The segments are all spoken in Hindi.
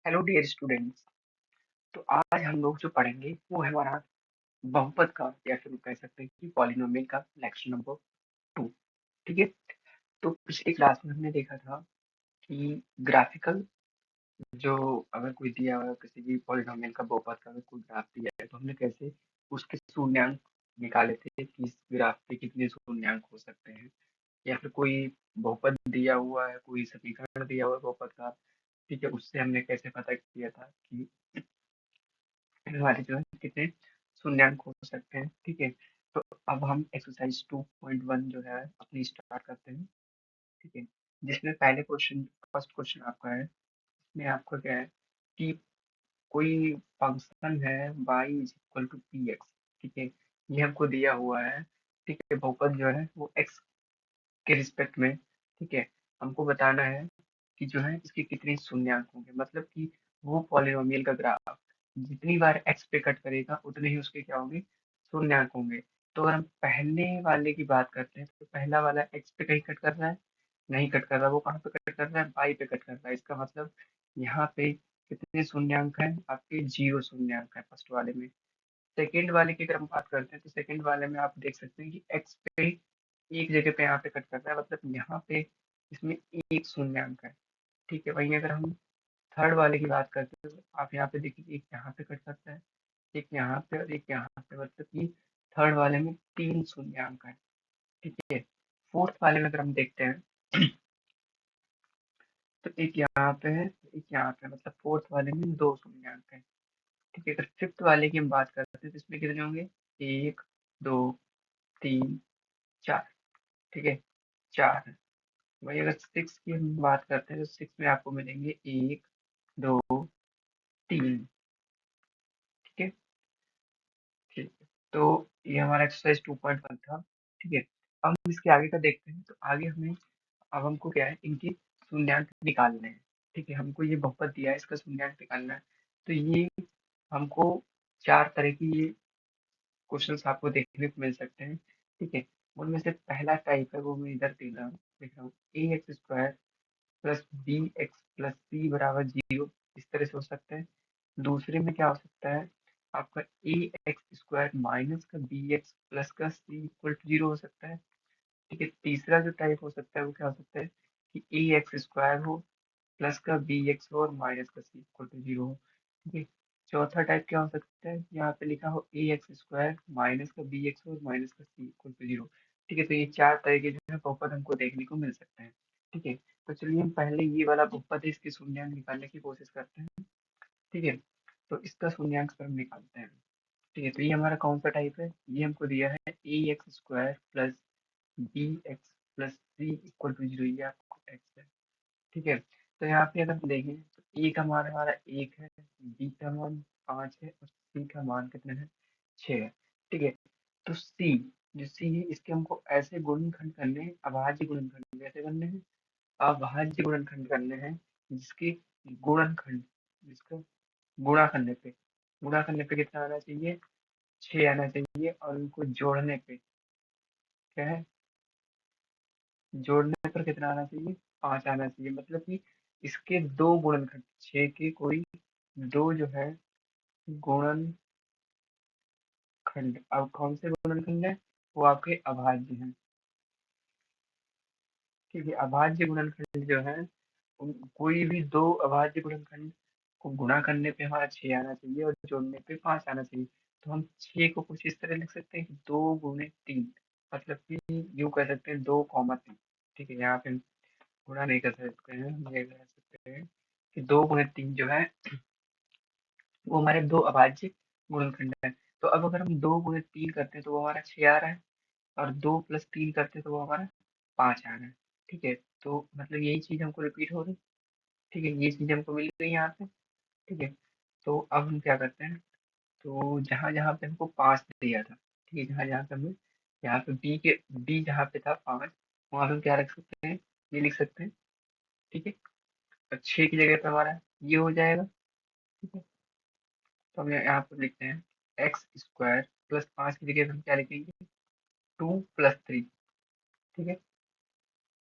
Hello dear students. तो आज हम लोग जो पढ़ेंगे वो है हमारा बहुपद का या फिर कह सकते हैं कि पॉलिनोमियल का लेक्चर नंबर 2। ठीक है। तो पिछली क्लास में हमने देखा था कि ग्राफिकल जो अगर कोई दिया हुआ किसी भी पॉलिनोमियल का बहुपद का अगर कोई ग्राफ दिया है तो हमने कैसे उसके शून्यंक निकाले थे कि इस ग्राफ पे कितने शून्यंक हो सकते हैं, या फिर कोई बहुपद दिया हुआ है, कोई समीकरण दिया हुआ है बहुपद का। ठीक है, उससे हमने कैसे पता किया था कि हमारे जो है कितने शून्यंक हो सकते हैं। ठीक है। तो अब हम एक्सरसाइज 2.1 जो है अपनी स्टार्ट करते हैं। ठीक है, जिसमें पहले क्वेश्चन फर्स्ट क्वेश्चन आपका है। इसमें आपका क्या है कि कोई फंक्शन है y is equal to p x. ठीक है, ये हमको दिया हुआ है। ठीक है, बहुपद जो है वो x के रिस्पेक्ट में। ठीक है, हमको बताना है कि जो है इसके कितने शून्यंक होंगे, मतलब कि वो पॉलिनोमियल का ग्राफ जितनी बार एक्स पे कट करेगा उतने ही उसके क्या होंगे, शून्यंक होंगे। तो अगर हम पहले वाले की बात करते हैं तो पहला वाला एक्स पे कहीं कट कर रहा है, नहीं कट कर रहा, वो कहाँ पे कट कर रहा है, बाई पे कट कर रहा है। इसका मतलब यहाँ पे कितने शून्यंक हैं, आपके जीरो शून्यंक है फर्स्ट वाले में। सेकेंड वाले की अगर हम बात करते हैं तो सेकेंड वाले में आप देख सकते हैं कि एक्स पे एक जगह पे यहाँ पे कट कर रहा है, मतलब यहाँ पे इसमें एक शून्यंक है। ठीक है, वहीं अगर हम थर्ड वाले की बात करते हैं तो आप यहाँ पे देखिए एक यहाँ पे कट करता है, एक यहाँ पे और एक यहाँ पे, मतलब कि थर्ड वाले में तीन शून्यंक है। ठीक है, फोर्थ वाले में अगर हम देखते हैं तो एक यहाँ पे है, एक यहाँ पे, मतलब फोर्थ वाले में दो शून्यंक है। ठीक है, अगर फिफ्थ वाले की हम बात करते हैं तो इसमें कितने होंगे, एक, दो, तीन, चार। ठीक है, चार है। वही अगर सिक्स की हम बात करते हैं तो सिक्स में आपको मिलेंगे एक, दो, तीन। ठीक है। ठीक है, तो ये हमारा एक्सरसाइज 2.1 था। ठीक है, अब हम इसके आगे का देखते हैं। तो आगे हमें, अब हमको क्या है, इनके शून्यंक निकालने हैं। ठीक है, हमको ये बहुपद दिया है, इसका शून्यंक निकालना है। तो ये हमको चार तरह की ये क्वेश्चंस आपको देखने को मिल सकते हैं। ठीक है, उनमें से पहला टाइप है वो मैं इधर देख रहा हूँ A X square plus B X plus C बराबर जीरो, इस तरह से हो सकता है। दूसरे में क्या हो सकता है, आपका ए एक्स स्क्वायर माइनस का बी एक्स प्लस का सी इक्वल टू जीरो हो सकता है। ठीक है, तीसरा जो टाइप हो सकता है वो क्या हो सकता है कि ए एक्स स्क्वायर हो प्लस का बी एक्स हो और माइनस का सी इक्वल टू जीरो हो। ठीक है, चौथा टाइप क्या हो सकता है, यहाँ पे लिखा हो ए एक्स स्क्वायर माइनस का बी एक्स हो और माइनस का सी इक्वल टू जीरो। ठीक है, तो ये चार तरह के जो है बहुपद हमको देखने को मिल सकते हैं। ठीक है, तो चलिए हम पहले ये वाला बहुपद है इसके शून्यंक निकालने की कोशिश करते हैं। ठीक है, तो इसका शून्यंक पर हम निकालते हैं। ठीक है, तो ये हमारा कौन सा टाइप है, ये हमको दिया है A X square plus B X plus C equal to zero, ये आपको एक्स है। ठीक है, तो यहाँ पे अगर हम देखें तो ए का मान हमारा एक है, बी का मान पाँच है और सी का मान कितना है, छः है। ठीक है, तो सी, जो सी है इसके हमको ऐसे गुणनखंड करने हैं, अभाज्य गुणनखंड कैसे करने हैं, अभाज्य गुणनखंड करने हैं जिसके गुणनखंड, जिसका गुणा करने पे कितना आना चाहिए, छः आना चाहिए, और उनको जोड़ने पे क्या है, जोड़ने पर कितना आना चाहिए, पाँच आना चाहिए। मतलब कि इसके दो गुणनखंड, छः के कोई दो जो है गुणनखंड, अब कौन से गुणनखंड है, वो आपके अभाज्य हैं। ठीक है, अभाज्य गुणनखंड जो है कोई भी दो अभाज्य गुणनखंड को गुणा करने पे हमारा छः आना चाहिए और जोड़ने पे पाँच आना चाहिए। तो हम छः को कुछ इस तरह लिख सकते हैं कि दो गुणे तीन, मतलब कि यूँ कह सकते हैं दो कॉमा तीन। ठीक है, यहाँ पे हम गुणा नहीं कर सकते हैं, हम ये कह सकते हैं कि दो गुणे तीन जो है वो हमारे दो अभाज्य गुणनखंड है। तो अब अगर हम दो गुणे तीन करते हैं तो वो हमारा छः आ रहा है, और दो प्लस तीन करते हैं तो वो हमारा पाँच आ रहा है। ठीक है, तो मतलब यही चीज हमको रिपीट हो रही है। ठीक है, ये चीज हमको मिल गई यहाँ पे। ठीक है, तो अब हम क्या करते हैं, तो जहाँ जहाँ पे हमको पाँच दिया था, ठीक है, जहाँ जहाँ पे हमें, यहाँ पे बी जहाँ पे था पाँच, वहाँ पे हम क्या रख सकते हैं, ये लिख सकते हैं। ठीक है, और छः की जगह पे हमारा ये हो जाएगा। ठीक है, तो हम यहाँ पे लिखते हैं एक्स स्क्वायर प्लस पाँच की जगह पे हम क्या लिखेंगे, टू प्लस थ्री। ठीक है,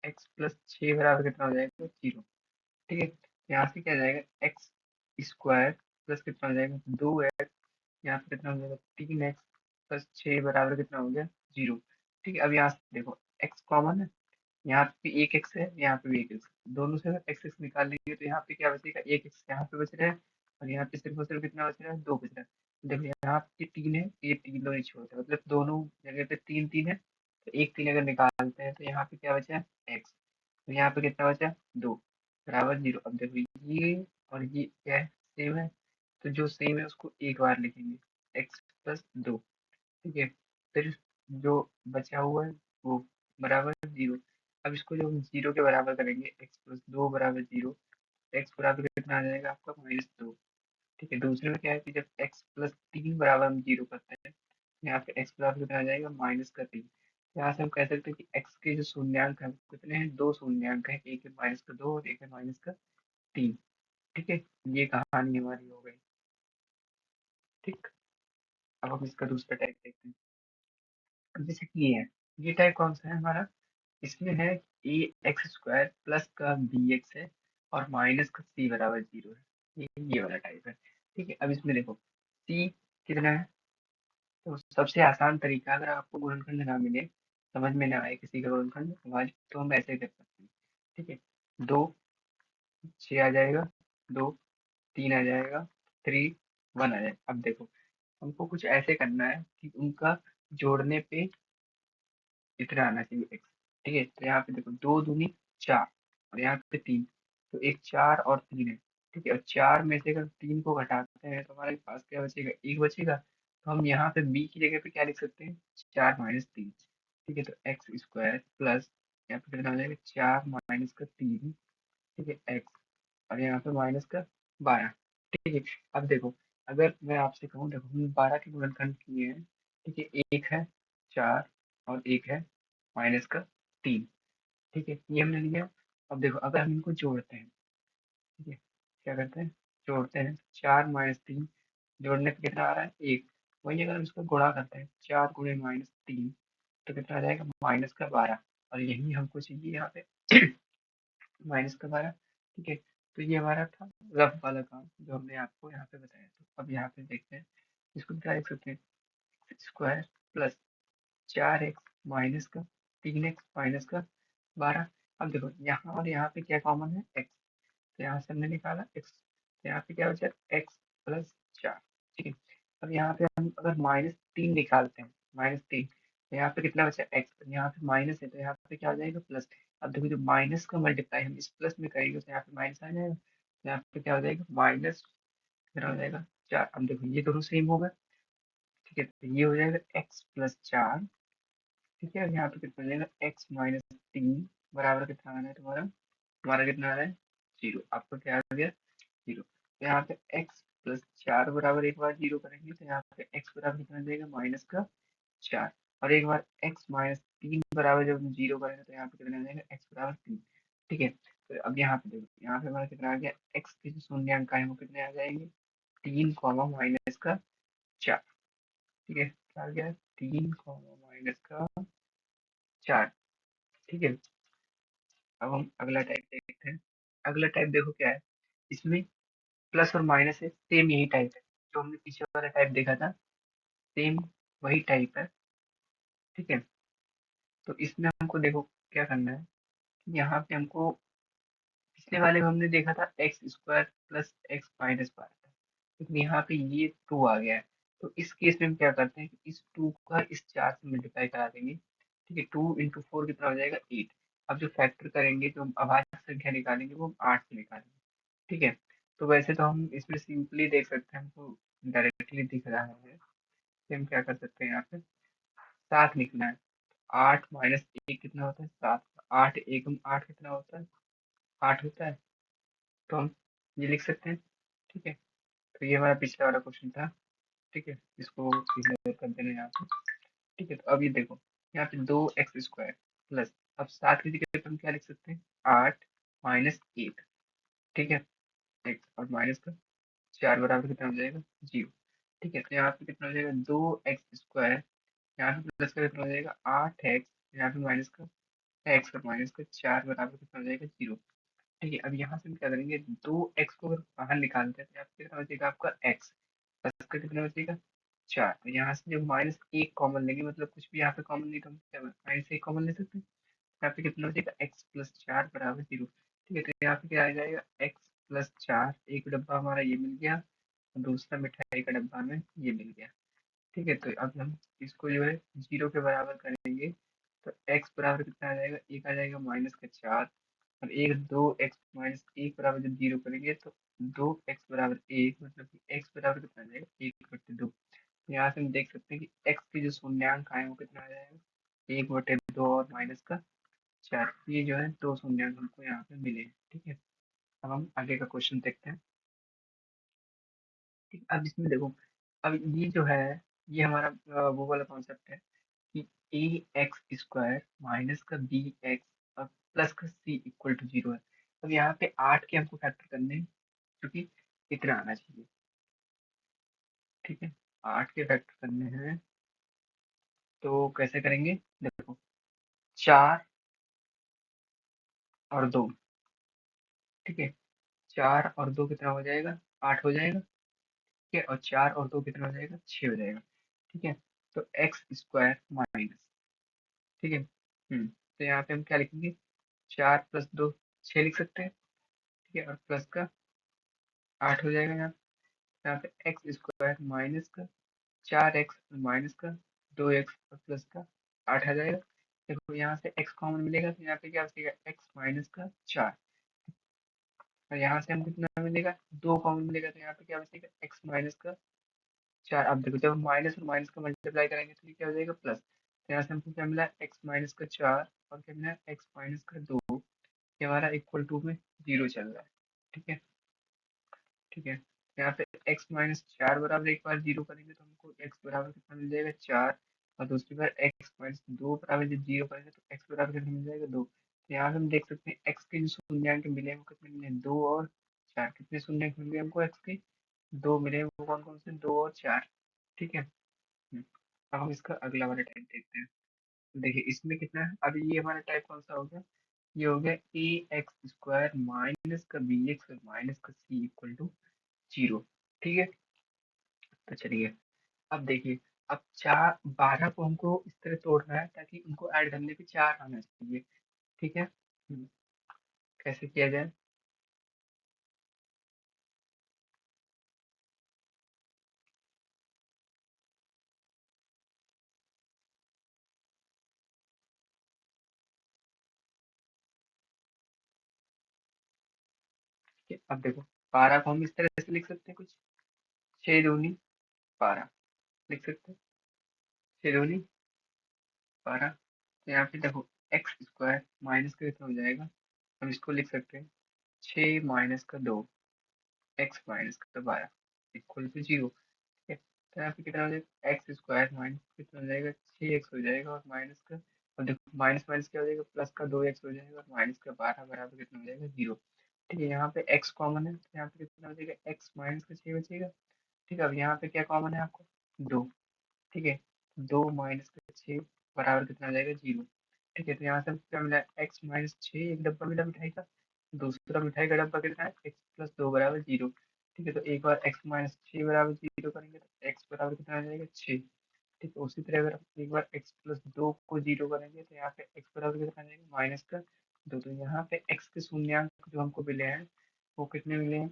एक्स प्लस छः बराबर कितना हो जाएगा, जीरो। ठीक है, यहाँ से क्या जाएगा, एक्स स्क्वायर प्लस कितना हो जाएगा 2x, यहाँ पे कितना हो जाएगा 3x प्लस 6 बराबर कितना हो गया 0। ठीक है, अब यहाँ से देखो x कॉमन है, यहाँ पे एक एक्स है, यहाँ पे भी एक एक्स, दोनों से अगर एक्स एक्स निकाल लेंगे तो यहाँ पे क्या बचेगा, एक एक्स यहाँ पे बच रहा है, और यहाँ पे सिर्फ और सिर्फ कितना बच रहा है, 2 बच रहा है। देखो यहाँ पे 3 है, ये 3 दोनों छोड़ते हैं, मतलब दोनों जगह पे 3 3 है, तो एक 3 अगर निकालते हैं तो यहाँ पे क्या बचा एक्स, तो यहाँ पे कितना बचा 2 बराबर 0। अब देखो ये और ये क्या है, सेम है, तो जो सेम है उसको एक बार लिखेंगे, x+2। ठीक है, फिर जो बचा हुआ है वो बराबर 0। अब इसको जो हम 0 के बराबर करेंगे, x+2 बराबर 0, एक्स बराबर कितना आ जाएगा आपका -2। ठीक है, दूसरे में क्या है कि जब x+3 बराबर हम 0 करते हैं, यहाँ पे x बराबर कितना आ जाएगा -3। यहाँ से हम कह सकते हैं कि x के जो शून्यांक है वो कितने हैं, दो शून्यांक है, एक है -2 और एक है -3। ठीक है, ये कहानी हमारी हो गई। ठीक, अब हम इसका दूसरा टाइप देखते हैं। अब जैसे कि ये है, ये टाइप कौन सा है हमारा, इसमें है ए एक्स स्क्वायर प्लस का बी एक्स है और माइनस का सी बराबर 0 है, ये वाला टाइप है। ठीक है, अब इसमें देखो सी कितना है, तो सबसे आसान तरीका अगर आपको गुणनखंड ना मिले, समझ में ना आए किसी का गुणनखंड हमारे, तो हम ऐसे कर सकते हैं। ठीक है, 2 6 आ जाएगा, 2 3 आ जाएगा, 3 1 आ जाएगा। अब देखो हमको कुछ ऐसे करना है कि उनका जोड़ने पे इतना आना चाहिए x। ठीक है, तो यहाँ पे देखो 2 दूनी 4 और यहाँ पे 3, तो एक 4 और 3 है। ठीक है, और 4 में से अगर 3 को घटाते हैं तो हमारे पास क्या बचेगा, एक बचेगा, तो हम यहाँ पे b की जगह पे क्या लिख सकते हैं, 4 - 3। ठीक है, तो एक्स स्क्वायर प्लस यहाँ पे कितना हो जाएगा 4 - 3। ठीक है x, और यहाँ पे -12। ठीक है, अब देखो अगर मैं आपसे कहूँ, देखो हमने 12 के गुणनखंड किए हैं। ठीक है, एक है 4 और एक है -3। ठीक है, ये हमने लिया। अब देखो अगर हम इनको जोड़ते हैं, ठीक है, क्या करते हैं, जोड़ते हैं 4 - 3, जोड़ने पे कितना आ रहा है एक, वही अगर हम इसको गुणा करते हैं 4 × -3, तो कितना आ जाएगा -12, और यही हमको चाहिए यहाँ पे -12। ठीक है, तो ये हमारा था रफ वाला काम जो हमने आपको यहाँ पे बताया। तो अब यहाँ पे देखते हैं, इसको क्या लिख सकते हैं, स्क्वायर प्लस 4x माइनस का 3x - 12। अब देखो यहाँ और यहाँ पे क्या कॉमन है, x, तो यहाँ से हमने निकाला x, तो यहाँ पे क्या बचा x+4। ठीक है, अब यहाँ पे हम अगर -3 निकालते हैं, -3, तो यहाँ पे कितना बचा x, तो यहाँ पे माइनस है तो यहाँ पे क्या आ जाएगा प्लस। अब देखो जो माइनस का मल्टीप्लाई हम इस प्लस में करेंगे तो यहाँ पे माइनस आ जाएगा, तो यहाँ पे क्या हो जाएगा माइनस, फिर हो जाएगा 4। अब देखो ये दोनों सेम होगा। ठीक है, तो ये हो जाएगा x+4। ठीक है, और यहाँ पे कितना हो जाएगा x - 3 बराबर कितना आ रहा है तुम्हारा, तुम्हारा कितना आ रहा है 0। आपका क्या आ गया 0। तो यहाँ पे x+4 बराबर एक बार 0 करेंगे तो यहाँ पे x बराबर कितना आ जाएगा -4, और एक बार x - 3 बराबर जब हम 0 करेंगे तो यहाँ पे कितना आ जाएगा x बराबर 3। ठीक है, तो अब यहाँ पे देखो, यहाँ पे हमारा कितना आ गया, x के जो शून्यांक है वो कितने आ जाएंगे, 3, -4। ठीक है, क्या आ गया 3, -4। ठीक है, अब हम अगला टाइप देखते हैं। अगला टाइप देखो क्या है, इसमें प्लस और माइनस है, सेम यही टाइप है जो हमने पीछे वाला टाइप देखा था, सेम वही टाइप है। ठीक है, तो इसमें हमको देखो क्या करना है, कि यहाँ पे हमको पिछले वाले में हमने देखा था x² प्लस x - 12 था, लेकिन यहाँ पे ये 2 आ गया है। तो इस केस में हम क्या करते हैं कि इस 2 का इस 4 से मल्टीप्लाई करा देंगे। ठीक है, 2 × 4 कितना हो जाएगा 8। अब जो फैक्टर करेंगे, जो हम अभाज्य संख्या निकालेंगे वो हम 8 से निकालेंगे। ठीक है, तो वैसे तो हम इसमें सिंपली देख सकते हैं, हमको डायरेक्टली दिख रहा है कि हम क्या कर सकते हैं, यहाँ पे 7 लिखना है। 8 - 1 कितना होता है 7, 8 एकम 8 कितना होता है 8 होता है, तो हम ये लिख सकते हैं। ठीक है, तो ये हमारा पिछला वाला क्वेश्चन था। ठीक है, इसको इधर कर देना यहाँ पे। ठीक है, तो अब ये देखो यहाँ पे 2x² प्लस, अब 7 की जगह पे हम क्या लिख सकते हैं 8 - 1। ठीक है, x और माइनस का 4 बराबर कितना हो जाएगा 0। ठीक है, तो यहाँ पे कितना हो जाएगा 2x², यहाँ पे प्लस का कितना हो जाएगा 8x, यहाँ पे माइनस का x और माइनस का 4 बराबर कितना हो जाएगा 0। ठीक है, अब यहाँ से हम क्या करेंगे, 2x को अगर बाहर निकालते हैं तो यहाँ पे कितना बचेगा आपका x, प्लस का कितना बचेगा 4। तो यहाँ से जब -1 कॉमन लेंगे, मतलब कुछ भी यहाँ पे कॉमन नहीं, तो हम क्या -1 कॉमन ले सकते हैं। यहाँ पे कितना बचेगा x+4 बराबर 0। ठीक है, तो यहाँ पे क्या आ जाएगा x+4, एक डब्बा हमारा ये मिल गया, दूसरा मिठाई का डब्बा हमें ये मिल गया। ठीक है, तो अब हम इसको जो है 0 के बराबर करेंगे, तो x बराबर कितना आ जाएगा, एक आ जाएगा -4, और एक 2x-1 बराबर जब 0 करेंगे तो 2x बराबर 1, मतलब कि x बराबर कितना आ जाएगा 1/2। यहाँ से हम देख सकते हैं कि x के जो शून्यांक आए वो कितना आ जाएगा 1/2 और -4। ये जो है दो शून्यांक हमको यहाँ पे मिले हैं। ठीक है, अब हम आगे का क्वेश्चन देखते हैं। ठीक, अब इसमें देखो, अब ये जो है, ये हमारा वो वाला कॉन्सेप्ट है कि ax² माइनस का bx और प्लस का c इक्वल टू 0 है। अब यहाँ पे 8 के हमको फैक्टर करने हैं, क्योंकि इतना आना चाहिए। ठीक है, 8 के फैक्टर करने हैं, तो कैसे करेंगे, देखो 4 और 2। ठीक है, 4 और 2 कितना हो जाएगा, 8 हो जाएगा। ठीक है, और 4 और 2 कितना हो जाएगा, 6 हो जाएगा। ठीक है, तो x² माइनस, ठीक है, तो यहाँ पे हम क्या लिखेंगे, 4+2 6 लिख सकते हैं। ठीक है, और प्लस का 8 हो जाएगा यहाँ पे x² माइनस का 4x माइनस का 2x और प्लस का 8 आ जाएगा। देखो यहाँ से x कॉमन मिलेगा, तो यहाँ पे क्या बचेगा x माइनस का 4, और यहाँ से हम कितना मिलेगा 2 कॉमन मिलेगा, तो यहाँ पे क्या बचेगा x माइनस का 4। अब देखो, जब हम माइनस और माइनस का मल्टीप्लाई करेंगे तो ये क्या हो जाएगा प्लस। तो यहाँ से हमको क्या मिला x माइनस का 4, और क्या मिला x माइनस का 2, ये हमारा इक्वल टू में 0 चल रहा है। ठीक है, ठीक है, यहाँ पे x-4 बराबर एक बार 0 करेंगे तो हमको x बराबर कितना मिल जाएगा 4, और दूसरी बार x-2 बराबर जब 0 करेंगे तो x बराबर कितना मिल जाएगा 2। तो यहाँ से हम देख सकते हैं x के जो शून्यांक मिले हैं वो कितने मिले हैं 2 और 4। कितने शून्यांक मिल गए हमको x के, 2 मिले हैं, वो कौन कौन से 2 और 4। ठीक है, अब हम इसका अगला वाला टाइप देखते हैं। देखिए इसमें कितना है, अब ये हमारा टाइप कौन सा हो गया, ये हो गया ax² माइनस का bx और माइनस का c इक्वल टू 0। ठीक है, तो चलिए अब देखिए, अब 12 को हमको इस तरह तोड़ना है ताकि उनको ऐड करने पे 4 आना चाहिए। ठीक है, कैसे किया जाए, ठीक है, अब देखो 12 को हम इस तरह से लिख सकते हैं कुछ, 6 दूनी 12 लिख सकते हैं, 6 दूनी 12। तो यहाँ पे देखो x² माइनस का कितना हो जाएगा, हम इसको लिख सकते हैं 6 - 2 x माइनस का 12 इक्वल टू 0। ठीक है, तो यहाँ पे कितना हो जाएगा x² माइनस कितना हो जाएगा 6x हो जाएगा, और माइनस का, और देखो माइनस माइनस क्या हो जाएगा प्लस का 2x हो जाएगा, और माइनस का 12 बराबर कितना हो जाएगा 0। ठीक है, यहाँ पे x कॉमन है, तो यहाँ पे कितना हो जाएगा x माइनस का 6 बचेगा। ठीक है, अब यहाँ पे क्या कॉमन है आपको 2। ठीक है, 2 - 6 बराबर कितना आ जाएगा 0। ठीक है, तो यहाँ से हमको क्या मिला x-6, एक डब्बा मिला मिठाई का, दूसरा मिठाई का डब्बा कितना है x+2 बराबर 0। ठीक है, तो एक बार x-6 बराबर 0 करेंगे तो x बराबर कितना आ जाएगा 6। ठीक है, उसी तरह अगर हम एक बार x+2 को 0 करेंगे तो यहाँ पे x बराबर कितना आ जाएगा -2। तो यहाँ पे x के शून्यांक जो हमको मिले हैं वो कितने मिले हैं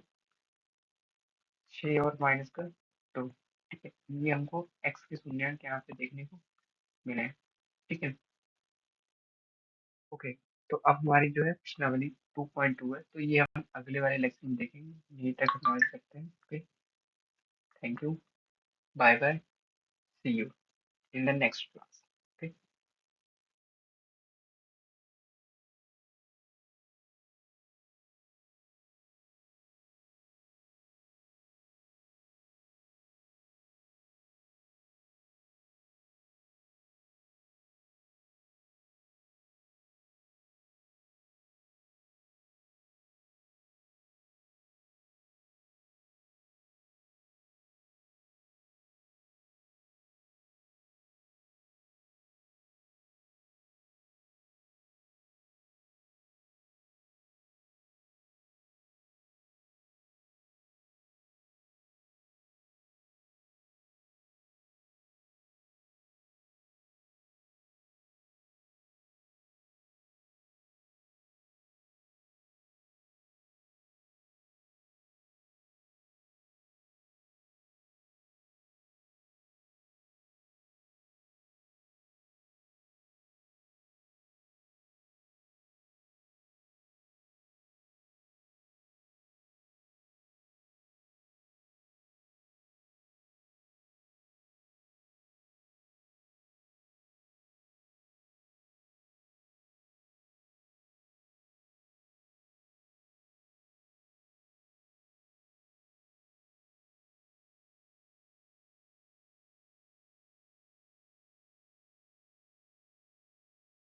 6 और -2। ठीक है, ये हमको x के शून्यांक यहाँ पे देखने को मिले हैं। ठीक है, ओके, तो अब हमारी जो है प्रश्नावली 2.2 है, तो ये हम अगले वाले लेक्चर में देखेंगे। यहीं तक हमारे सकते हैं। Okay, thank you, bye bye, see you in the next class.